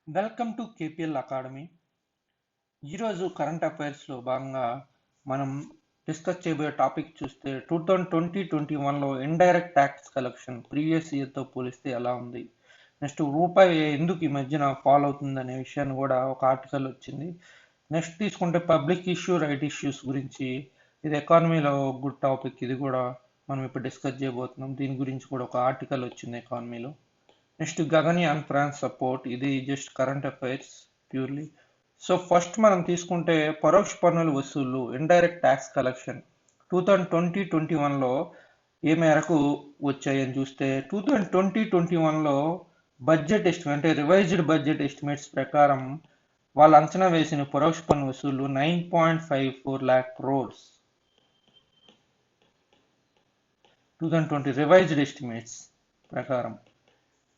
Welcome to KPL academy. ఈరోజు current అఫైర్స్లో భాగంగా మనం డిస్కస్ చేయబోయే టాపిక్ చూస్తే 2020-21లో ఇండైరెక్ట్ ట్యాక్స్ కలెక్షన్ ప్రీవియస్ ఇయర్తో పోలిస్తే ఎలా ఉంది, నెక్స్ట్ రూపాయి ఎందుకు ఈ మధ్యన ఫాల్ అవుతుంది అనే విషయాన్ని కూడా ఒక ఆర్టికల్ వచ్చింది. నెక్స్ట్ తీసుకుంటే పబ్లిక్ ఇష్యూ రైట్ ఇష్యూస్ గురించి, ఇది ఎకానమీలో గుడ్ టాపిక్, ఇది కూడా మనం ఇప్పుడు డిస్కస్ చేయబోతున్నాం. దీని గురించి కూడా ఒక ఆర్టికల్ వచ్చింది ఎకానమీలో. నెక్స్ట్ గగన్యాన్ ఫ్రాన్స్ సపోర్ట్, ఇది just current affairs purely. So first మనం తీసుకుంటే పరోక్ష పన్నుల వసూళ్లు ఇండైరెక్ట్ ట్యాక్స్ కలెక్షన్ 2020-21లో ఏ మేరకు వచ్చాయని చూస్తే 2020-21లో బడ్జెట్ ఎస్టిమేట్ అంటే రివైజ్డ్ బడ్జెట్ ఎస్టిమేట్స్ ప్రకారం వాళ్ళు అంచనా వేసిన పరోక్ష పన్ను వసూళ్లు 9.54 lakh crores 2020 రివైజ్డ్ ఎస్టిమేట్స్ ప్రకారం.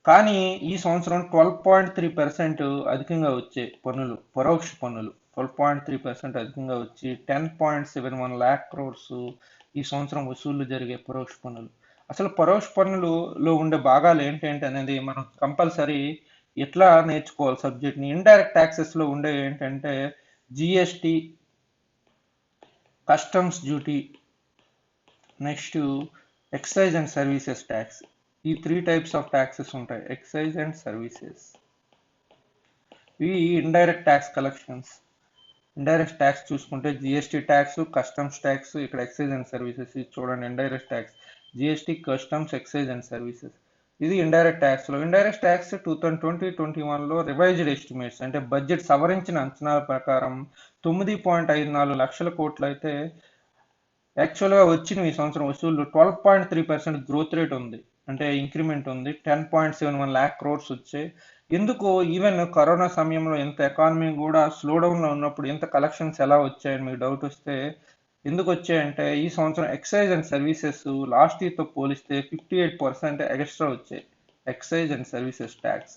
కానీ ఈ సంవత్సరం 12.3% అధికంగా వచ్చే పన్నులు, పరోక్ష పన్నులు 12.3% అధికంగా వచ్చి 10.71 lakh crores ఈ సంవత్సరం వసూళ్లు జరిగే పరోక్ష పన్నులు. అసలు పరోక్ష పన్నులలో ఉండే భాగాలు ఏంటంటే అనేది మనం కంపల్సరీ ఎట్లా నేర్చుకోవాలి సబ్జెక్ట్ని. ఇండైరెక్ట్ ట్యాక్సెస్లో ఉండే ఏంటంటే GST, customs duty, next excise and services tax. ఈ 3 టైప్స్ ఆఫ్ ట్యాక్సెస్ ఉంటాయి, ఎక్సైజ్ అండ్ సర్వీసెస్. ఇవి indirect tax collections. Indirect tax చూసుకుంటే జిఎస్టీ ట్యాక్స్, కస్టమ్స్ ట్యాక్స్, ఇక్కడ ఎక్సైజ్ అండ్ సర్వీసెస్. ఇది చూడండి, indirect tax GST, customs, excise and services. ఇది indirect ట్యాక్స్లో. Indirect tax 2020-21లో రివైజ్డ్ ఎస్టిమేట్స్ అంటే బడ్జెట్ సవరించిన అంచనాల ప్రకారం 9.54 లక్షల కోట్లు అయితే యాక్చువల్గా వచ్చిన ఈ సంవత్సరం వసూళ్లు 12.3% గ్రోత్ రేట్ ఉంది, అంటే ఇంక్రిమెంట్ ఉంది. 10.71 lakh crores వచ్చాయి. ఎందుకు ఈవెన్ కరోనా సమయంలో ఎంత ఎకానమీ కూడా స్లో డౌన్లో ఉన్నప్పుడు ఎంత కలెక్షన్స్ ఎలా వచ్చాయని మీకు డౌట్ వస్తే, ఎందుకు వచ్చాయంటే ఈ సంవత్సరం ఎక్సైజ్ అండ్ సర్వీసెస్ లాస్ట్ ఇయర్తో పోలిస్తే 58% ఎక్స్ట్రా వచ్చాయి. ఎక్సైజ్ అండ్ సర్వీసెస్ ట్యాక్స్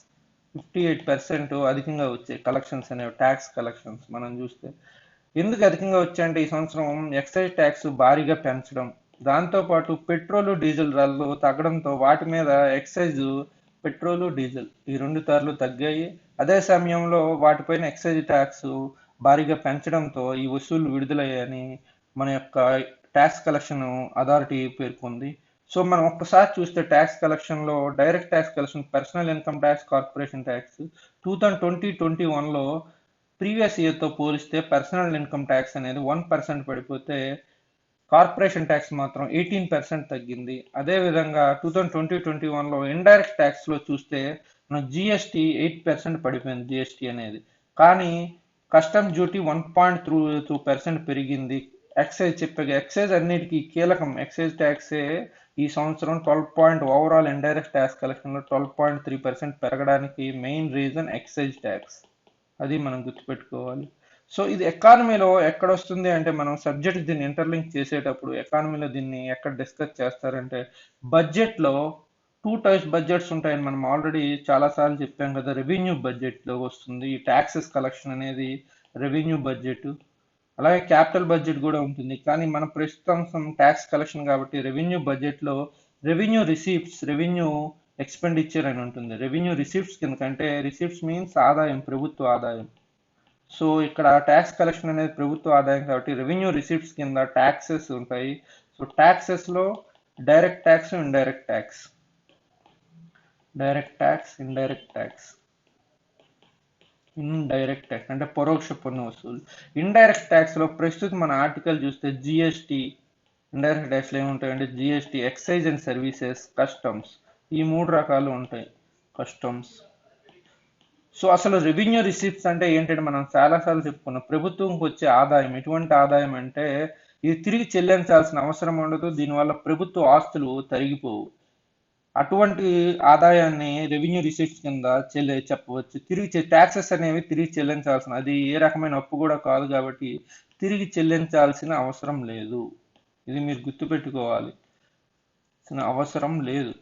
58% అధికంగా వచ్చాయి కలెక్షన్స్ అనేవి, ట్యాక్స్ కలెక్షన్స్ మనం చూస్తే. ఎందుకు అధికంగా వచ్చాయంటే ఈ సంవత్సరం ఎక్సైజ్ ట్యాక్స్ భారీగా పెంచడం, దాంతోపాటు పెట్రోలు డీజిల్ ధరలు తగ్గడంతో వాటి మీద ఎక్సైజ్, పెట్రోలు డీజిల్ ఈ 2 ధరలు తగ్గాయి. అదే సమయంలో వాటిపైన ఎక్సైజ్ ట్యాక్స్ భారీగా పెంచడంతో ఈ వసూళ్లు విడుదలయ్యాయని మన యొక్క ట్యాక్స్ కలెక్షన్ అథారిటీ పేర్కొంది. సో మనం ఒక్కసారి చూస్తే ట్యాక్స్ కలెక్షన్లో direct tax collection, personal income tax, corporation tax 2020-21లో ప్రీవియస్ ఇయర్తో పోలిస్తే పర్సనల్ ఇన్కమ్ ట్యాక్స్ అనేది 1% పడిపోతే కార్పొరేషన్ ట్యాక్స్ మాత్రం 18% తగ్గింది. అదేవిధంగా 2020-21లో ఇండైరెక్ట్ ట్యాక్స్లో చూస్తే మన జిఎస్టీ 8% పడిపోయింది, జిఎస్టీ అనేది. కానీ కస్టమ్ డ్యూటీ 1.2% పెరిగింది. ఎక్సైజ్ అన్నిటికీ కీలకం ఎక్సైజ్ ట్యాక్సే ఈ సంవత్సరం ఓవరాల్ ఇండైరెక్ట్ ట్యాక్స్ కలెక్షన్లో 12.3% పెరగడానికి మెయిన్ రీజన్ ఎక్సైజ్ ట్యాక్స్. అది మనం గుర్తుపెట్టుకోవాలి. సో ఇది ఎకానమీలో ఎక్కడ వస్తుంది అంటే, మనం సబ్జెక్ట్ దీన్ని ఇంటర్లింక్ చేసేటప్పుడు ఎకానమీలో దీన్ని ఎక్కడ డిస్కస్ చేస్తారంటే బడ్జెట్లో 2 టైప్స్ బడ్జెట్స్ ఉంటాయని మనం ఆల్రెడీ చాలాసార్లు చెప్పాం కదా. రెవెన్యూ బడ్జెట్లో వస్తుంది ఈ ట్యాక్సెస్ కలెక్షన్ అనేది, రెవెన్యూ బడ్జెట్. అలాగే క్యాపిటల్ బడ్జెట్ కూడా ఉంటుంది, కానీ మన ప్రస్తుతం ట్యాక్స్ కలెక్షన్ కాబట్టి రెవెన్యూ బడ్జెట్లో రెవెన్యూ రిసీప్ట్స్, రెవెన్యూ ఎక్స్పెండిచర్ అని ఉంటుంది. రెవెన్యూ రిసీప్ట్స్ కింద కంటే, రిసీప్ట్స్ మీన్స్ ఆదాయం, ప్రభుత్వ ఆదాయం. సో ఇక్కడ ట్యాక్స్ కలెక్షన్ అనేది ప్రభుత్వ ఆదాయం కాబట్టి రెవెన్యూ రిసీప్ట్స్ కింద ట్యాక్సెస్ ఉంటాయి. సో ట్యాక్సెస్లో direct tax, indirect tax. Direct tax, indirect tax. Indirect tax అంటే పరోక్ష పన్ను వసూలు. ఇండైరెక్ట్ ట్యాక్స్లో ప్రస్తుతం మన ఆర్టికల్ చూస్తే జిఎస్టీ, ఇండైరెక్ట్ ట్యాక్స్లో ఏముంటాయంటే GST, excise and services, customs, ఈ 3 రకాలు ఉంటాయి. కస్టమ్స్. సో అసలు రెవెన్యూ రిసీప్ట్స్ అంటే ఏంటంటే మనం చాలాసార్లు చెప్పుకున్నాం, ప్రభుత్వంకి వచ్చే ఆదాయం. ఎటువంటి ఆదాయం అంటే ఇది తిరిగి చెల్లించాల్సిన అవసరం ఉండదు, దీనివల్ల ప్రభుత్వ ఆస్తులు తరిగిపోవు. అటువంటి ఆదాయాన్ని రెవెన్యూ రిసీప్ట్స్ కింద చెప్పవచ్చు. తిరిగి ట్యాక్సెస్ అనేవి తిరిగి చెల్లించాల్సిన, అది ఏ రకమైన అప్పు కూడా కాదు కాబట్టి తిరిగి చెల్లించాల్సిన అవసరం లేదు. ఇది మీరు గుర్తుపెట్టుకోవాలి, అవసరం లేదు.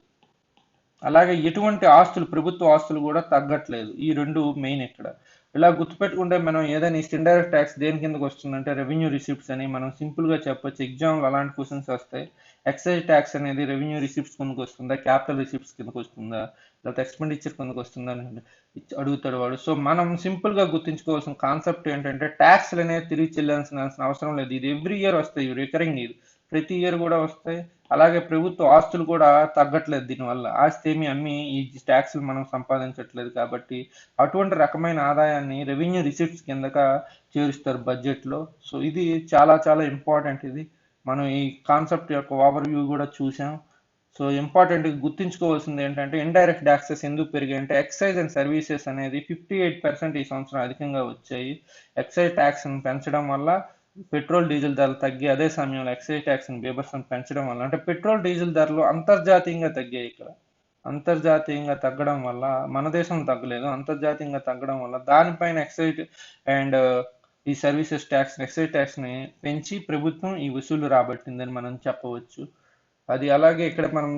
అలాగే ఎటువంటి ఆస్తులు, ప్రభుత్వ ఆస్తులు కూడా తగ్గట్లేదు. ఈ 2 మెయిన్ ఇక్కడ. ఇలా గుర్తుపెట్టుకుంటే మనం ఏదైనా ఇండైరెక్ట్ ట్యాక్స్ దేని కిందకి వస్తుందంటే రెవెన్యూ రిసిప్ట్స్ అని మనం సింపుల్గా చెప్పొచ్చు. ఎగ్జామ్లో అలాంటి క్వశ్చన్స్ వస్తాయి. ఎక్సైజ్ ట్యాక్స్ అనేది రెవెన్యూ రిసిప్ట్స్ కిందకు వస్తుందా, క్యాపిటల్ రిసిప్ట్స్ కిందకు వస్తుందా, లేకపోతే ఎక్స్పెండిచర్ కిందకు వస్తుందా అని అడుగుతాడు వాడు. సో మనం సింపుల్గా గుర్తుంచుకోవాల్సిన కాన్సెప్ట్ ఏంటంటే ట్యాక్స్లు అనేది తిరిగి చెల్లించాల్సిన అవసరం లేదు. ఇది ఎవ్రీ ఇయర్ వస్తాయి, రికరింగ్ ఇది ప్రతి ఇయర్ కూడా వస్తాయి. అలాగే ప్రభుత్వ ఆస్తులు కూడా తగ్గట్లేదు దీనివల్ల. ఆస్తి ఏమి అమ్మి ఈ ట్యాక్స్లు మనం సంపాదించట్లేదు కాబట్టి అటువంటి రకమైన ఆదాయాన్ని రెవెన్యూ రిసిప్ట్స్ కిందక చేరుస్తారు బడ్జెట్లో. సో ఇది చాలా చాలా ఇంపార్టెంట్. ఇది మనం ఈ కాన్సెప్ట్ యొక్క ఓవర్ వ్యూ కూడా చూసాం. సో ఇంపార్టెంట్ గుర్తుంచుకోవాల్సింది ఏంటంటే ఇండైరెక్ట్ ట్యాక్సెస్ ఎందుకు పెరిగాయి అంటే ఎక్సైజ్ అండ్ సర్వీసెస్ అనేది 58% ఈ సంవత్సరం అధికంగా వచ్చాయి. ఎక్సైజ్ ట్యాక్స్ని పెంచడం వల్ల పెట్రోల్ డీజిల్ ధరలు తగ్గి, అదే సమయంలో ఎక్సైజ్ ట్యాక్స్ని బీభత్సం పెంచడం వల్ల అంటే పెట్రోల్ డీజిల్ ధరలు అంతర్జాతీయంగా తగ్గాయి. ఇక్కడ అంతర్జాతీయంగా తగ్గడం వల్ల మన దేశం తగ్గలేదు, అంతర్జాతీయంగా తగ్గడం వల్ల దానిపైన ఎక్సైజ్ అండ్ ఈ సర్వీసెస్ ట్యాక్స్ ఎక్సైజ్ ట్యాక్స్ని పెంచి ప్రభుత్వం ఈ వసూలు రాబట్టిందని మనం చెప్పవచ్చు. అది అలాగే ఇక్కడ మనం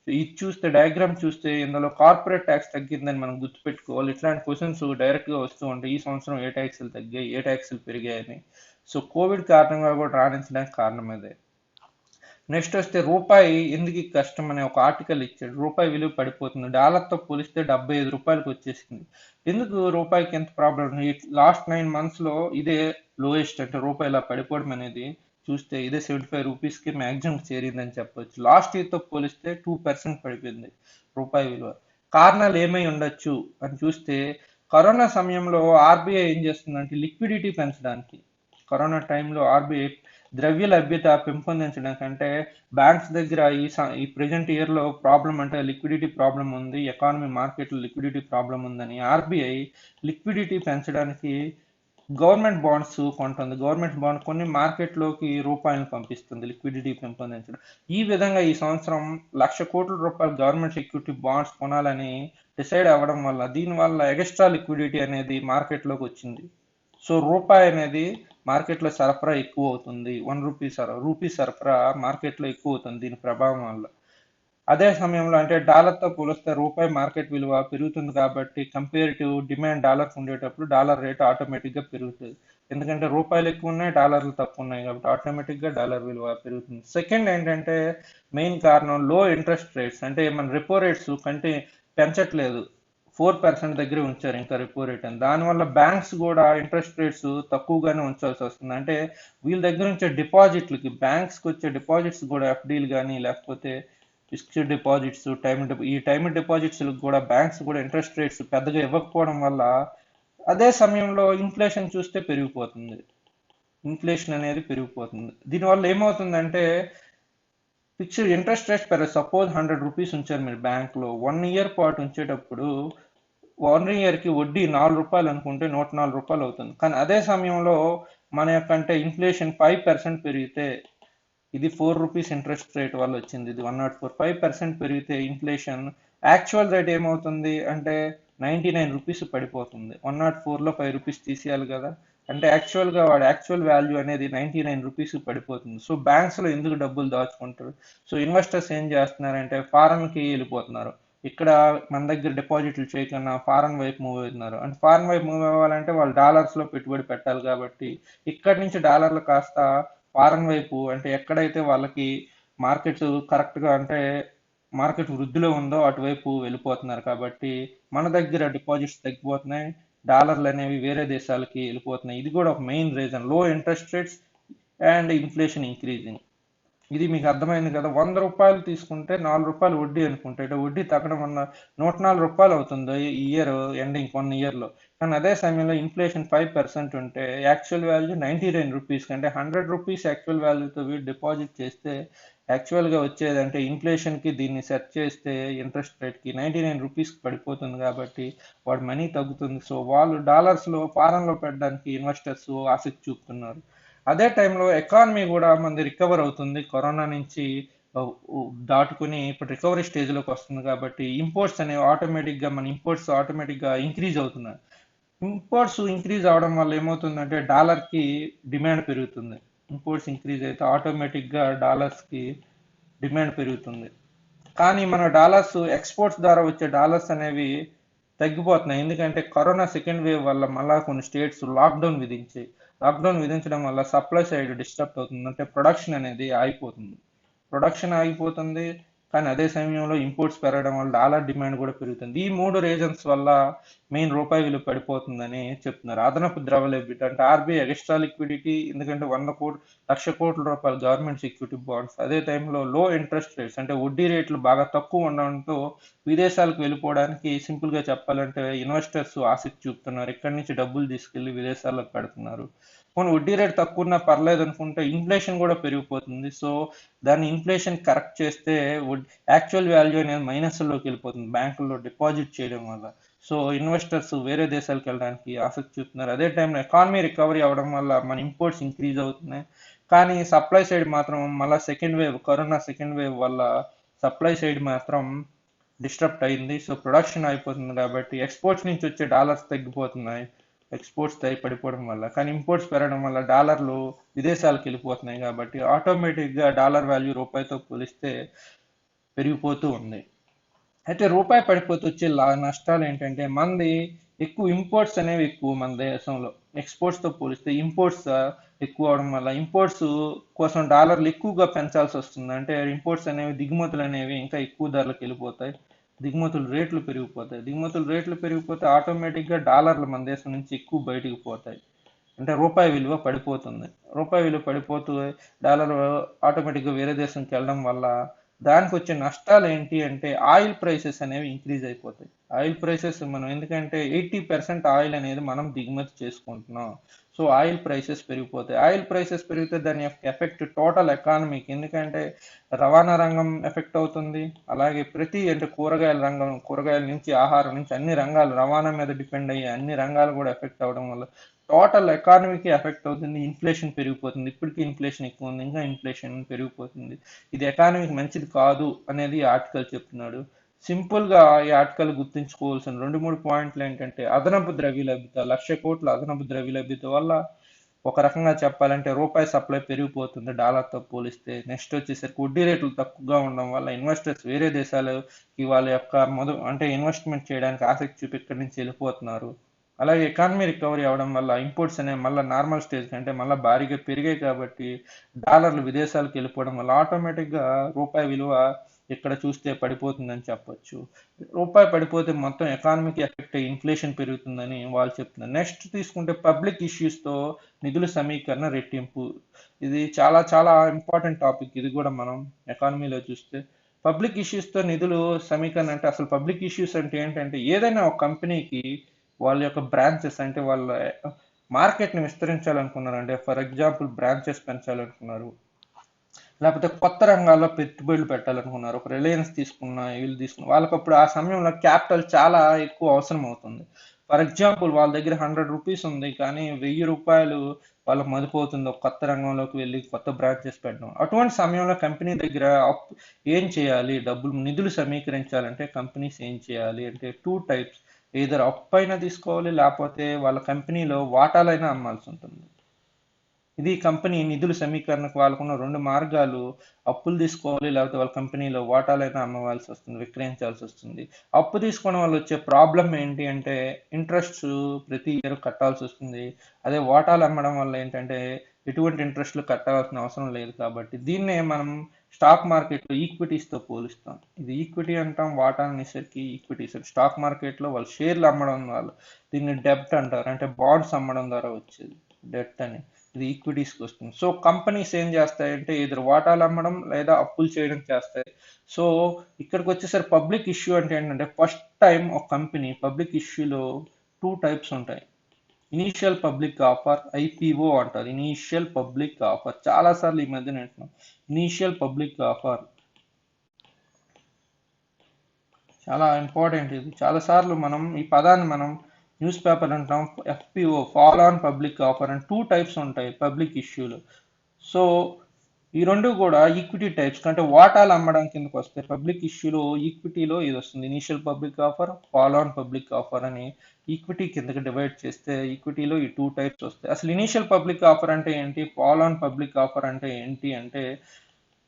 ఇది చూస్తే డయాగ్రామ్ చూస్తే ఇందులో కార్పొరేట్ ట్యాక్స్ తగ్గిందని మనం గుర్తుపెట్టుకోవాలి. ఇట్లాంటి క్వశ్చన్స్ డైరెక్ట్గా వస్తూ ఉంటాయి. ఈ సంవత్సరం ఏ ట్యాక్సులు తగ్గాయి, ఏ ట్యాక్సులు పెరిగాయని. సో కోవిడ్ కారణంగా కూడా రాణించడానికి కారణం అదే. నెక్స్ట్ వస్తే రూపాయి ఎందుకు కష్టం అనే ఒక ఆర్టికల్ ఇచ్చాడు. రూపాయి విలువ పడిపోతుంది, డాలర్తో పోలిస్తే 75 రూపాయలకు వచ్చేసింది. ఎందుకు రూపాయికి ఎంత ప్రాబ్లం? లాస్ట్ 9 monthsలో ఇదే లోయెస్ట్, అంటే రూపాయి ఇలా పడిపోవడం అనేది చూస్తే ఇదే 75 రూపీస్కి మ్యాక్సిమం చేరిందని చెప్పొచ్చు. లాస్ట్ ఇయర్తో పోలిస్తే 2% పడిపోయింది రూపాయి విలువ. కారణాలు ఏమై ఉండొచ్చు అని చూస్తే కరోనా సమయంలో ఆర్బీఐ ఏం చేస్తుందంటే లిక్విడిటీ పెంచడానికి, కరోనా టైంలో ఆర్బీఐ ద్రవ్య లభ్యత పెంపొందించడానికి, అంటే బ్యాంక్స్ దగ్గర ఈ ప్రెజెంట్ ఇయర్లో ప్రాబ్లం అంటే లిక్విడిటీ ప్రాబ్లం ఉంది, ఎకానమీ మార్కెట్లో లిక్విడిటీ ప్రాబ్లం ఉందని ఆర్బీఐ లిక్విడిటీ పెంచడానికి గవర్నమెంట్ బాండ్స్ కొంటుంది. గవర్నమెంట్ బాండ్ కొన్ని మార్కెట్లోకి రూపాయలను పంపిస్తుంది లిక్విడిటీ పెంపొందించడం. ఈ విధంగా ఈ సంవత్సరం 1,00,000 కోట్ల రూపాయలు గవర్నమెంట్ సెక్యూరిటీ బాండ్స్ కొనాలని డిసైడ్ అవ్వడం వల్ల దీనివల్ల ఎక్స్ట్రా లిక్విడిటీ అనేది మార్కెట్లోకి వచ్చింది. సో రూపాయి అనేది మార్కెట్లో సరఫరా ఎక్కువ అవుతుంది. 1 రూపీ సరఫరా మార్కెట్లో ఎక్కువ అవుతుంది దీని ప్రభావం వల్ల. అదే సమయంలో అంటే డాలర్తో పోలిస్తే రూపాయి మార్కెట్ విలువ పెరుగుతుంది కాబట్టి కంపేరిటివ్ డిమాండ్ డాలర్కి ఉండేటప్పుడు డాలర్ రేట్ ఆటోమేటిక్గా పెరుగుతుంది. ఎందుకంటే రూపాయలు ఎక్కువ ఉన్నాయి, డాలర్లు తక్కువ ఉన్నాయి కాబట్టి ఆటోమేటిక్గా డాలర్ విలువ పెరుగుతుంది. సెకండ్ ఏంటంటే మెయిన్ కారణం లో ఇంట్రెస్ట్ రేట్స్, అంటే మన రెపో రేట్స్ కంటే పెంచట్లేదు, 4% దగ్గరే ఉంచారు ఇంకా రెపో రేట్ అని. దానివల్ల బ్యాంక్స్ కూడా ఇంట్రెస్ట్ రేట్స్ తక్కువగానే ఉంచాల్సి వస్తుంది. అంటే వీళ్ళ దగ్గర నుంచే డిపాజిట్లకి, బ్యాంక్స్కి వచ్చే డిపాజిట్స్ కూడా ఎఫ్డీలు కానీ లేకపోతే ఫిక్స్డ్ డిపాజిట్స్, ఈ టైమ్ డిపాజిట్స్ కూడా బ్యాంక్స్ కూడా ఇంట్రెస్ట్ రేట్స్ పెద్దగా ఇవ్వకపోవడం వల్ల అదే సమయంలో ఇన్ఫ్లేషన్ చూస్తే పెరిగిపోతుంది. ఇన్ఫ్లేషన్ అనేది పెరిగిపోతుంది. దీనివల్ల ఏమవుతుందంటే fixed interest rate suppose 100 rupees ఉంచారు మీరు బ్యాంక్లో, 1 year పాటు ఉంచేటప్పుడు 1 yearకి వడ్డీ 4 రూపాయలు అనుకుంటే 104 రూపాయలు అవుతుంది. కానీ అదే సమయంలో మన యొక్క అంటే ఇన్ఫ్లేషన్ 5% పెరిగితే, ఇది 4 రూపీస్ ఇంట్రెస్ట్ రేట్ వల్ల వచ్చింది, ఇది 104, 5% పెరిగితే ఇన్ఫ్లేషన్ యాక్చువల్ రేట్ ఏమవుతుంది అంటే 99 రూపీస్ పడిపోతుంది. 104లో 5 రూపీస్ తీసేయాలి కదా, అంటే యాక్చువల్గా వాడు యాక్చువల్ వాల్యూ అనేది 99 రూపీస్ పడిపోతుంది. సో బ్యాంక్స్లో ఎందుకు డబ్బులు దాచుకుంటారు? సో ఇన్వెస్టర్స్ ఏం చేస్తున్నారంటే ఫారెన్కి వెళ్ళిపోతున్నారు. ఇక్కడ మన దగ్గర డిపాజిట్లు చేయకుండా ఫారెన్ వైపు మూవ్ అవుతున్నారు. అంటే ఫారెన్ వైపు మూవ్ అవ్వాలంటే వాళ్ళు డాలర్స్లో పెట్టుబడి పెట్టాలి కాబట్టి ఇక్కడి నుంచి డాలర్లు కాస్త ఫారెన్ వైపు, అంటే ఎక్కడైతే వాళ్ళకి మార్కెట్ కరెక్ట్గా అంటే మార్కెట్ వృద్ధిలో ఉందో అటువైపు వెళ్ళిపోతున్నారు. కాబట్టి మన దగ్గర డిపాజిట్స్ తగ్గిపోతున్నాయి, డాలర్లు అనేవి వేరే దేశాలకి వెళ్ళిపోతున్నాయి. ఇది కూడా ఒక మెయిన్ రీజన్, లో interest rates and inflation increasing. ఇది మీకు అర్థమైంది కదా. 100 రూపాయలు తీసుకుంటే 4 రూపాయలు వడ్డీ అనుకుంటే వడ్డీ తగ్గడం వల్ల 104 రూపాయలు అవుతుంది ఈ ఇయర్ ఎండింగ్ 1 yearలో. కానీ అదే సమయంలో ఇన్ఫ్లేషన్ 5% ఉంటే యాక్చువల్ వాల్యూ 99 రూపీస్, అంటే 100 రూపీస్ యాక్చువల్ వాల్యూతో డిపాజిట్ చేస్తే యాక్చువల్గా వచ్చేది అంటే ఇన్ఫ్లేషన్కి దీన్ని సెట్ చేస్తే ఇంట్రెస్ట్ రేట్కి 99 రూపీస్కి పడిపోతుంది కాబట్టి వాడి మనీ తగ్గుతుంది. సో వాళ్ళు డాలర్స్లో ఫారెన్లో పెట్టడానికి ఇన్వెస్టర్స్ ఆసక్తి చూపుతున్నారు. అదే టైంలో ఎకానమీ కూడా మనది రికవర్ అవుతుంది, కరోనా నుంచి దాటుకుని ఇప్పుడు రికవరీ స్టేజ్లోకి వస్తుంది కాబట్టి ఇంపోర్ట్స్ అనేవి ఆటోమేటిక్గా మన ఇంపోర్ట్స్ ఆటోమేటిక్గా ఇంక్రీజ్ అవుతున్నాయి. ఇంపోర్ట్స్ ఇంక్రీజ్ అవడం వల్ల ఏమవుతుందంటే డాలర్కి డిమాండ్ పెరుగుతుంది. ఇంపోర్ట్స్ ఇంక్రీజ్ అయితే ఆటోమేటిక్గా డాలర్స్కి డిమాండ్ పెరుగుతుంది. కానీ మన డాలర్స్ ఎక్స్పోర్ట్స్ ద్వారా వచ్చే డాలర్స్ అనేవి తగ్గిపోతున్నాయి. ఎందుకంటే కరోనా సెకండ్ వేవ్ వల్ల మళ్ళా కొన్ని స్టేట్స్ లాక్డౌన్ విధించాయి. లాక్డౌన్ విధించడం వల్ల సప్లై సైడ్ డిస్టర్బ్ అవుతుంది, అంటే ప్రొడక్షన్ అనేది ఆగిపోతుంది. ప్రొడక్షన్ ఆగిపోతుంది, కానీ అదే సమయంలో ఇంపోర్ట్స్ పెరగడం వల్ల డాలర్ డిమాండ్ కూడా పెరుగుతుంది. ఈ 3 రీజన్స్ వల్ల మెయిన్ రూపాయి విలువ పడిపోతుందని చెప్తున్నారు. అదనపు ద్రవ్యలభ్యత అంటే ఆర్బీఐ ఎక్స్ట్రా లిక్విడిటీ, ఎందుకంటే 1,00,00,000 రూపాయల గవర్నమెంట్ సెక్యూరిటీ బాండ్స్, అదే టైంలో లో ఇంట్రెస్ట్ రేట్స్ అంటే వడ్డీ రేట్లు బాగా తక్కువ ఉండడంతో విదేశాలకు వెళ్ళిపోవడానికి సింపుల్గా చెప్పాలంటే ఇన్వెస్టర్స్ ఆసక్తి చూపుతున్నారు. ఇక్కడి నుంచి డబ్బులు తీసుకెళ్లి విదేశాలకు పెడుతున్నారు. కొన్ని వడ్డీ రేట్ తక్కువ ఉన్నా పర్లేదు అనుకుంటే ఇన్ఫ్లేషన్ కూడా పెరిగిపోతుంది. సో దాన్ని ఇన్ఫ్లేషన్ కరెక్ట్ చేస్తే యాక్చువల్ వాల్యూ అనేది మైనస్లోకి వెళ్ళిపోతుంది బ్యాంకుల్లో డిపాజిట్ చేయడం వల్ల. సో ఇన్వెస్టర్స్ వేరే దేశాలకు వెళ్ళడానికి ఆసక్తి చూపుతున్నారు. అదే టైంలో ఎకానమీ రికవరీ అవ్వడం వల్ల మన ఇంపోర్ట్స్ ఇంక్రీజ్ అవుతున్నాయి. కానీ సప్లై సైడ్ మాత్రం మళ్ళీ second wave, corona second wave వల్ల సప్లై సైడ్ మాత్రం డిస్టర్బ్ అయింది. సో ప్రొడక్షన్ అయిపోతుంది కాబట్టి ఎక్స్పోర్ట్స్ నుంచి వచ్చే డాలర్స్ తగ్గిపోతున్నాయి, ఎక్స్పోర్ట్స్ పడిపోవడం వల్ల. కానీ ఇంపోర్ట్స్ పెరగడం వల్ల డాలర్లు విదేశాలకు వెళ్ళిపోతున్నాయి కాబట్టి ఆటోమేటిక్గా డాలర్ వాల్యూ రూపాయితో పోలిస్తే పెరిగిపోతూ ఉంది. అయితే రూపాయి పడిపోతే వచ్చే నష్టాలు ఏంటంటే మనది ఎక్కువ ఇంపోర్ట్స్ అనేవి ఎక్కువ మన దేశంలో, ఎక్స్పోర్ట్స్తో పోలిస్తే ఇంపోర్ట్స్ ఎక్కువ అవడం వల్ల ఇంపోర్ట్స్ కోసం డాలర్లు ఎక్కువగా పెంచాల్సి వస్తుంది. అంటే ఇంపోర్ట్స్ అనేవి, దిగుమతులు అనేవి ఇంకా ఎక్కువ ధరలకు వెళ్ళిపోతాయి, దిగుమతుల రేట్లు పెరిగిపోతాయి. దిగుమతుల రేట్లు పెరిగిపోతే ఆటోమేటిక్గా డాలర్లు మన దేశం నుంచి ఎక్కువ బయటికి పోతాయి. అంటే రూపాయి విలువ పడిపోతుంది. రూపాయి విలువ పడిపోతూ డాలర్ ఆటోమేటిక్గా వేరే దేశంకి వెళ్ళడం వల్ల దానికి వచ్చే నష్టాలు ఏంటి అంటే ఆయిల్ ప్రైసెస్ అనేవి ఇంక్రీజ్ అయిపోతాయి. ఆయిల్ ప్రైసెస్ మనం, ఎందుకంటే 80% ఆయిల్ అనేది మనం దిగుమతి చేసుకుంటున్నాం. సో ఆయిల్ ప్రైసెస్ పెరిగిపోతాయి. ఆయిల్ ప్రైసెస్ పెరిగితే దాని యొక్క ఎఫెక్ట్ టోటల్ ఎకానమీకి, ఎందుకంటే రవాణా రంగం ఎఫెక్ట్ అవుతుంది. అలాగే అంటే కూరగాయల రంగం, కూరగాయల నుంచి ఆహారం నుంచి అన్ని రంగాలు రవాణా మీద డిపెండ్ అయ్యే అన్ని రంగాలు కూడా ఎఫెక్ట్ అవడం వల్ల టోటల్ ఎకానమీకి ఎఫెక్ట్ అవుతుంది. ఇన్ఫ్లేషన్ పెరిగిపోతుంది. ఇప్పటికీ ఇన్ఫ్లేషన్ ఎక్కువ ఉంది, ఇంకా ఇన్ఫ్లేషన్ పెరిగిపోతుంది. ఇది ఎకానమీకి మంచిది కాదు అనేది ఈ ఆర్టికల్ చెప్తున్నాడు. సింపుల్గా ఈ ఆర్టికల్ గుర్తుంచుకోవాల్సిన 2-3 పాయింట్లు ఏంటంటే అదనపు ద్రవ్యలభ్యత, 1,00,000 కోట్ల అదనపు ద్రవ్యలభ్యత వల్ల ఒక రకంగా చెప్పాలంటే రూపాయి సప్లై పెరిగిపోతుంది డాలర్తో పోలిస్తే. నెక్స్ట్ వచ్చేసరికి వడ్డీ రేట్లు తక్కువగా ఉండడం వల్ల ఇన్వెస్టర్స్ వేరే దేశాలకి వాళ్ళ యొక్క అంటే ఇన్వెస్ట్మెంట్ చేయడానికి ఆసక్తి చూపి ఇక్కడి నుంచి వెళ్ళిపోతున్నారు. అలాగే ఎకానమీ రికవరీ అవడం వల్ల ఇంపోర్ట్స్ అనేవి మళ్ళీ నార్మల్ స్టేజ్ కంటే మళ్ళీ భారీగా పెరిగాయి కాబట్టి డాలర్లు విదేశాలకు వెళ్ళిపోవడం వల్ల ఆటోమేటిక్గా రూపాయి విలువ ఇక్కడ చూస్తే పడిపోతుందని చెప్పొచ్చు. రూపాయి పడిపోతే మొత్తం ఎకానమీకి ఎఫెక్ట్ అయ్యి ఇన్ఫ్లేషన్ పెరుగుతుందని వాళ్ళు చెప్తున్నారు. నెక్స్ట్ తీసుకుంటే పబ్లిక్ ఇష్యూస్తో నిధుల సమీకరణ రెట్టింపు. ఇది చాలా చాలా ఇంపార్టెంట్ టాపిక్. ఇది కూడా మనం ఎకానమీలో చూస్తే పబ్లిక్ ఇష్యూస్తో నిధులు సమీకరణ అంటే అసలు పబ్లిక్ ఇష్యూస్ అంటే ఏంటంటే ఏదైనా ఒక కంపెనీకి వాళ్ళ యొక్క బ్రాంచెస్ అంటే వాళ్ళ మార్కెట్ని విస్తరించాలనుకున్నారు, అంటే ఫర్ ఎగ్జాంపుల్ బ్రాంచెస్ పెంచాలనుకున్నారు, లేకపోతే కొత్త రంగాల్లో పెట్టుబడులు పెట్టాలనుకున్నారు, ఒక రిలయన్స్ తీసుకున్న, వీళ్ళు తీసుకున్న, వాళ్ళకి అప్పుడు ఆ సమయంలో క్యాపిటల్ చాలా ఎక్కువ అవసరం అవుతుంది. ఫర్ ఎగ్జాంపుల్ వాళ్ళ దగ్గర 100 రూపీస్ ఉంది, కానీ 1000 రూపాయలు వాళ్ళకి మదిపోతుంది ఒక కొత్త రంగంలోకి వెళ్ళి కొత్త బ్రాంచెస్ పెట్టడం. అటువంటి సమయంలో కంపెనీ దగ్గర ఏం చేయాలి, నిధులు సమీకరించాలంటే కంపెనీస్ ఏం చేయాలి అంటే 2 టైప్స్. ఏదర్ అప్పు అయినా తీసుకోవాలి, లేకపోతే వాళ్ళ కంపెనీలో వాటాలైనా అమ్మాల్సి ఉంటుంది. ఇది కంపెనీ నిధుల సమీకరణకు వాళ్ళకున్న 2 మార్గాలు. అప్పులు తీసుకోవాలి, లేకపోతే వాళ్ళ కంపెనీలో వాటాలైనా అమ్మవలసి వస్తుంది, విక్రయించాల్సి వస్తుంది. అప్పు తీసుకోవడం వల్ల వచ్చే ప్రాబ్లం ఏంటి అంటే ఇంట్రెస్ట్ ప్రతి ఇయర్ కట్టాల్సి వస్తుంది. అదే వాటాలు అమ్మడం వల్ల ఏంటంటే ఎటువంటి ఇంట్రెస్ట్లు కట్టాల్సిన అవసరం లేదు. కాబట్టి దీన్నే మనం స్టాక్ మార్కెట్లో ఈక్విటీస్తో పోలుస్తాం. ఇది ఈక్విటీ అంటాం, వాటా అనేసరికి ఈక్విటీస్. స్టాక్ మార్కెట్లో వాళ్ళు షేర్లు అమ్మడం వల్ల దీన్ని డెబ్ట్ అంటారు, అంటే బాండ్స్ అమ్మడం ద్వారా వచ్చేది డెట్ అని. ఇది ఈక్విటీస్కి వస్తుంది. సో కంపెనీస్ ఏం చేస్తాయంటే ఎదురు వాటాలు అమ్మడం లేదా అప్పులు చేయడం చేస్తాయి. సో ఇక్కడికి వచ్చేసరికి పబ్లిక్ ఇష్యూ అంటే ఏంటంటే ఫస్ట్ టైం ఒక కంపెనీ పబ్లిక్ ఇష్యూలో 2 టైప్స్ ఉంటాయి. ఇనీషియల్ పబ్లిక్ ఆఫర్, ఐపీఓ అంటారు. ఇనీషియల్ పబ్లిక్ ఆఫర్ చాలాసార్లు ఈ మధ్యన వింటున్నాం. ఇనీషియల్ పబ్లిక్ ఆఫర్ చాలా ఇంపార్టెంట్. ఇది చాలాసార్లు మనం ఈ పదాన్ని మనం న్యూస్ పేపర్ అంటాం. FPO, follow on public offer అని 2 టైప్స్ ఉంటాయి పబ్లిక్ ఇష్యూలు. సో ఈ 2 కూడా ఈక్విటీ టైప్స్, అంటే వాటాలు అమ్మడం కిందకి వస్తాయి. పబ్లిక్ ఇష్యూలో ఈక్విటీలో ఇది వస్తుంది, initial public offer, follow on public offer అని ఈక్విటీ కిందకి డివైడ్ చేస్తే ఈక్విటీలో ఈ 2 టైప్స్ వస్తాయి. అసలు ఇనీషియల్ పబ్లిక్ ఆఫర్ అంటే ఏంటి, ఫాలో ఆన్ పబ్లిక్ ఆఫర్ అంటే ఏంటి అంటే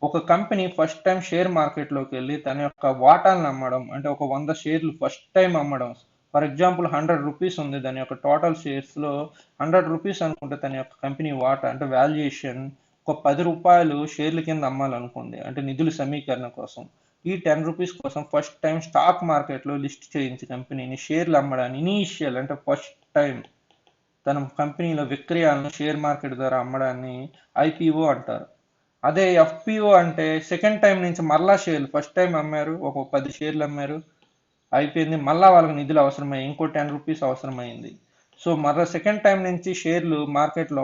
ఒక కంపెనీ ఫస్ట్ టైం షేర్ మార్కెట్లోకి వెళ్ళి తన యొక్క వాటాలను అమ్మడం, అంటే ఒక 100 షేర్లు ఫస్ట్ టైం అమ్మడం. ఫర్ ఎగ్జాంపుల్ 100 రూపీస్ ఉంది, దాని యొక్క టోటల్ షేర్స్లో 100 రూపీస్ అనుకుంటే తన యొక్క కంపెనీ వాటా అంటే వాల్యుయేషన్ ఒక 10 రూపాయలు షేర్ల కింద అమ్మాలనుకోండి, అంటే నిధుల సమీకరణ కోసం, ఈ 10 రూపీస్ కోసం ఫస్ట్ టైం స్టాక్ మార్కెట్లో లిస్ట్ చేయించి కంపెనీని షేర్లు అమ్మడాన్ని ఇనీషియల్ అంటే ఫస్ట్ టైం తన కంపెనీలో విక్రయాలను షేర్ మార్కెట్ ద్వారా అమ్మడాన్ని ఐపీఓ అంటారు. అదే ఎఫ్పిఓ అంటే సెకండ్ టైం నుంచి మళ్ళా షేర్లు, ఫస్ట్ టైం అమ్మారు, ఒక 10 షేర్లు అమ్మారు, అయిపోయింది, మళ్ళా వాళ్ళకి నిధులు అవసరమయ్యి ఇంకో 10 రూపీస్ అవసరమైంది. సో మరో సెకండ్ టైం నుంచి షేర్ మార్కెట్లో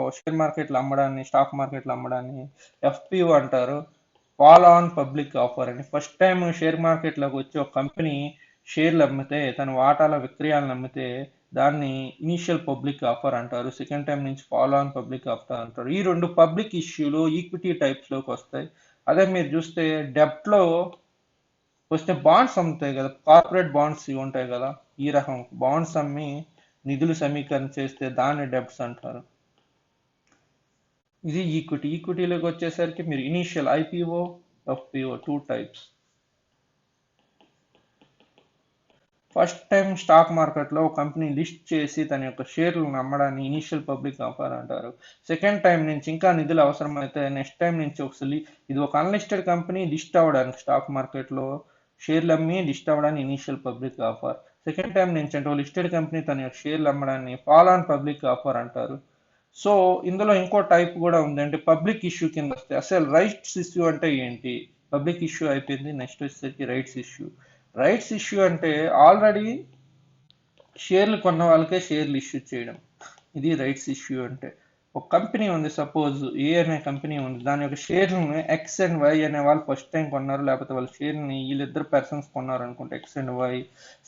అమ్మడాన్ని, స్టాక్ మార్కెట్లో అమ్మడాన్ని ఎఫ్పిఓ అంటారు. ఫాలో ఆన్ పబ్లిక్ ఆఫర్ అని. ఫస్ట్ టైం షేర్ మార్కెట్లోకి వచ్చి ఒక కంపెనీ షేర్లు అమ్మితే, తన వాటాల విక్రయాలను అమ్మితే దాన్ని ఇనిషియల్ పబ్లిక్ ఆఫర్ అంటారు. సెకండ్ టైం నుంచి ఫాలో ఆన్ పబ్లిక్ ఆఫర్ అంటారు. ఈ రెండు పబ్లిక్ ఇష్యూలు ఈక్విటీ టైప్స్లోకి వస్తాయి. అదే మీరు చూస్తే డెబ్ట్లో వస్తే బాండ్స్ అమ్ముతాయి కదా, కార్పొరేట్ బాండ్స్ ఇవి ఉంటాయి కదా, ఈ రకం బాండ్స్ అమ్మి నిధులు సమీకరణ చేస్తే దాన్ని డెబ్ట్స్ అంటారు. ఇది ఈక్విటీలోకి వచ్చేసరికి మీరు initial IPO, FPO 2 types. First time stock మార్కెట్లో ఒక కంపెనీ లిస్ట్ చేసి తన యొక్క షేర్లను అమ్మడాన్ని ఇనీషియల్ పబ్లిక్ ఆఫర్ అంటారు. సెకండ్ టైం నుంచి ఇంకా నిధులు అవసరమైతే నెక్స్ట్ టైం నుంచి ఒకసారి ఇది ఒక అన్లిస్టెడ్ కంపెనీ లిస్ట్ అవ్వడానికి స్టాక్ మార్కెట్లో షేర్లు అమ్మి లిస్ట్ అవ్వడానికి initial public offer. Second time నుంచి అంటే లిస్టెడ్ కంపెనీ తన యొక్క షేర్లు అమ్మడాన్ని ఫాలో ఆన్ పబ్లిక్ ఆఫర్ అంటారు. సో ఇందులో ఇంకో టైప్ కూడా ఉంది, అంటే పబ్లిక్ ఇష్యూ కింద వస్తే. అసలు రైట్స్ ఇష్యూ అంటే ఏంటి? పబ్లిక్ ఇష్యూ అయిపోయింది, నెక్స్ట్ వచ్చేసరికి రైట్స్ ఇష్యూ. రైట్స్ ఇష్యూ అంటే ఆల్రెడీ షేర్లు కొన్న వాళ్ళకే షేర్లు ఇష్యూ చేయడం, ఇది రైట్స్ ఇష్యూ అంటే. ఒక కంపెనీ ఉంది, సపోజ్ ఏ అనే కంపెనీ ఉంది, దాని యొక్క షేర్లను ఎక్స్ అండ్ వై అనే వాళ్ళు ఫస్ట్ టైం కొన్నారు, లేకపోతే వాళ్ళ షేర్ని వీళ్ళిద్దరు పర్సన్స్ కొన్నారు అనుకుంటే X and Y.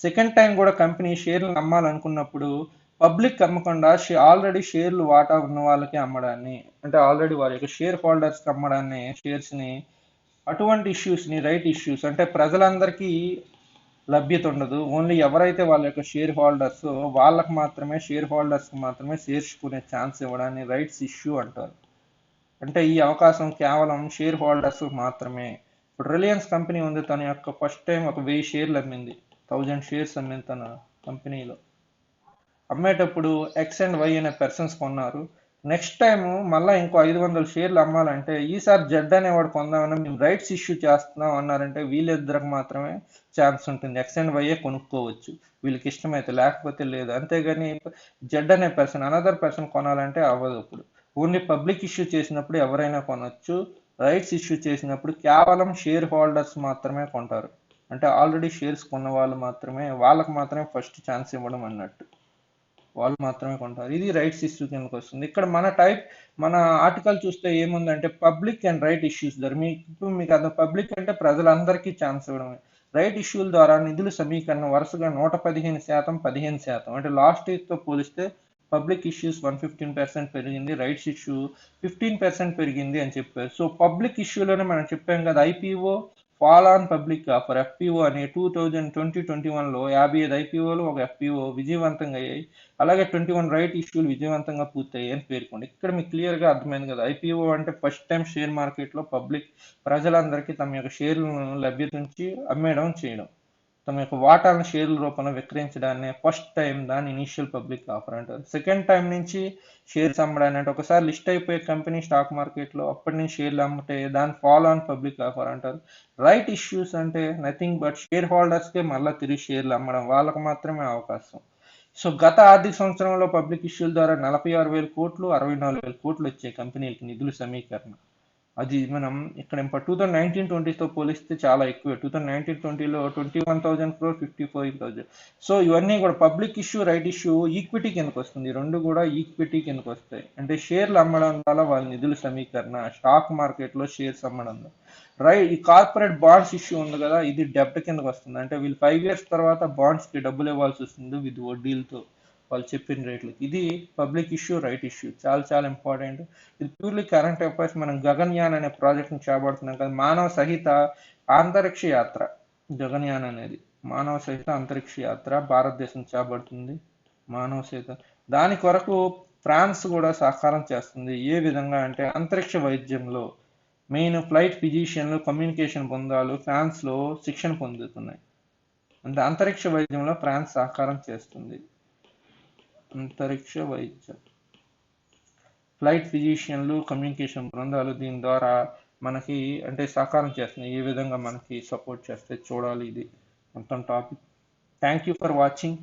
Second time కూడా కంపెనీ షేర్లను అమ్మాలనుకున్నప్పుడు పబ్లిక్ అమ్మకుండా ఆల్రెడీ షేర్లు వాటా ఉన్న వాళ్ళకి అమ్మడాన్ని, అంటే ఆల్రెడీ వారి యొక్క షేర్ హోల్డర్స్కి అమ్మడాన్ని, షేర్స్ని, అటువంటి ఇష్యూస్ని రైట్ ఇష్యూస్ అంటే. ప్రజలందరికీ లభ్యత ఉండదు, ఓన్లీ ఎవరైతే వాళ్ళ యొక్క షేర్ హోల్డర్స్ వాళ్ళకి మాత్రమే, షేర్ హోల్డర్స్కి మాత్రమే షేర్స్ కొనే ఛాన్స్ ఇవ్వడాన్ని రైట్స్ ఇష్యూ అంటారు. అంటే ఈ అవకాశం కేవలం షేర్ హోల్డర్స్ మాత్రమే. ఇప్పుడు రిలయన్స్ కంపెనీ ఉంది, తన యొక్క ఫస్ట్ టైం ఒక 1000 షేర్లు అమ్మింది, 1000 షేర్స్ అమ్మింది తన కంపెనీలో. అమ్మేటప్పుడు ఎక్స్ అండ్ వై అనే పర్సన్స్ కొన్నారు. నెక్స్ట్ టైం మళ్ళీ ఇంకో 500 షేర్లు అమ్మాలంటే ఈసారి జెడ్ అనేవాడు కొందామని మేము రైట్స్ ఇష్యూ చేస్తున్నాం అన్నారంటే వీళ్ళిద్దరికి మాత్రమే ఛాన్స్ ఉంటుంది, ఎక్స్ అండ్ వైఏ కొనుక్కోవచ్చు వీళ్ళకి ఇష్టమైతే, లేకపోతే లేదు. అంతేగాని జెడ్ అనే పర్సన్ అనదర్ పర్సన్ కొనాలంటే అవ్వదు. ఇప్పుడు ఓన్లీ పబ్లిక్ ఇష్యూ చేసినప్పుడు ఎవరైనా కొనవచ్చు, రైట్స్ ఇష్యూ చేసినప్పుడు కేవలం షేర్ హోల్డర్స్ మాత్రమే కొంటారు, అంటే ఆల్రెడీ షేర్స్ కొన్న వాళ్ళు మాత్రమే, వాళ్ళకి మాత్రమే ఫస్ట్ ఛాన్స్ ఇవ్వడం అన్నట్టు, వాళ్ళు మాత్రమే కొంటారు. ఇది రైట్స్ ఇష్యూ కిందకి వస్తుంది. ఇక్కడ మన ఆర్టికల్ చూస్తే ఏముందంటే పబ్లిక్ అండ్ రైట్ ఇష్యూస్ ద్వారా మీకు అది పబ్లిక్ అంటే ప్రజలందరికీ ఛాన్స్ ఇవ్వడమే. రైట్ ఇష్యూల ద్వారా నిధుల సమీకరణ వరుసగా 115%, 15%, అంటే లాస్ట్ ఇయర్తో పోలిస్తే పబ్లిక్ ఇష్యూస్ 115% పెరిగింది, రైట్స్ ఇష్యూ 15% పెరిగింది అని చెప్పారు. సో పబ్లిక్ ఇష్యూలోనే మనం చెప్పాం కదా, IPO, fall on public offer, FPO అని 2020-21లో 55 ఐపీఓలు, ఒక ఎఫ్పిఓ విజయవంతంగా అయ్యాయి. అలాగే 21 రైట్ ఇష్యూలు విజయవంతంగా పూర్తయ్యాయి అని పేర్కొంది. ఇక్కడ మీకు క్లియర్గా అర్థమైంది కదా, ఐపీఓ అంటే ఫస్ట్ టైం షేర్ మార్కెట్లో పబ్లిక్ ప్రజలందరికీ తమ యొక్క షేర్లను లభ్యత నుంచి అమ్మేయడం చేయడం, తమ యొక్క వాటాలను షేర్ల రూపంలో విక్రయించడాన్ని ఫస్ట్ టైం దాన్ని ఇనిషియల్ పబ్లిక్ ఆఫర్ అంటారు. సెకండ్ టైం నుంచి షేర్స్ అమ్మడాన్ని, అంటే ఒకసారి లిస్ట్ అయిపోయే కంపెనీ స్టాక్ మార్కెట్లో అప్పటి నుంచి షేర్లు అమ్మితే దాన్ని ఫాలో ఆన్ పబ్లిక్ ఆఫర్ అంటారు. రైట్ ఇష్యూస్ అంటే నథింగ్ బట్ షేర్ హోల్డర్స్కే మళ్ళీ తిరిగి షేర్లు అమ్మడం, వాళ్ళకి మాత్రమే అవకాశం. సో గత ఆర్థిక సంవత్సరంలో పబ్లిక్ ఇష్యూల ద్వారా 46,000 కోట్లు, 64,000 కోట్లు వచ్చాయి కంపెనీలకి నిధుల సమీకరణ. అది మనం ఇక్కడ 2019-20తో పోలిస్తే చాలా ఎక్కువ. 2019-20లో 21,000 crore, 54,000. సో ఇవన్నీ కూడా public issue, right issue equity కిందకు వస్తుంది, రెండు కూడా ఈక్విటీ కిందకు వస్తాయి. అంటే షేర్లు అమ్మడం వల్ల వాళ్ళ నిధుల సమీకరణ, స్టాక్ మార్కెట్లో షేర్స్ అమ్మడం. ఈ కార్పొరేట్ బాండ్స్ ఇష్యూ ఉంది కదా, ఇది డెబ్ట్ కిందకు వస్తుంది, అంటే వీళ్ళు 5 years తర్వాత బాండ్స్కి డబ్బులు ఇవ్వాల్సి వస్తుంది విత్ వడ్డీలతో వాళ్ళు చెప్పిన రేట్లకి. ఇది పబ్లిక్ ఇష్యూ, రైట్ ఇష్యూ, చాలా చాలా ఇంపార్టెంట్. ఇది ప్యూర్లీ కరెంట్ అఫైర్స్. మనం గగన్యాన్ అనే ప్రాజెక్ట్ని చేపడుతున్నాం కదా, మానవ సహిత అంతరిక్ష యాత్ర. గగన్యాన్ అనేది మానవ సహిత అంతరిక్ష యాత్ర భారతదేశం చేపడుతుంది, మానవ సహిత. దాని కొరకు ఫ్రాన్స్ కూడా సహకారం చేస్తుంది. ఏ విధంగా అంటే అంతరిక్ష వైద్యంలో మెయిన్ ఫ్లైట్ ఫిజిషియన్లు, కమ్యూనికేషన్ బృందాలు ఫ్రాన్స్లో శిక్షణ పొందుతున్నాయి. అంటే అంతరిక్ష వైద్యంలో ఫ్రాన్స్ సహకారం చేస్తుంది. అంతరిక్ష వైద్యం ఫ్లైట్ ఫిజిషియన్లు, కమ్యూనికేషన్ బృందాలు దీని ద్వారా మనకి అంటే సహకారం చేస్తున్నాయి. ఏ విధంగా మనకి సపోర్ట్ చేస్తే చూడాలి. ఇది మొత్తం topic. Thank you for watching.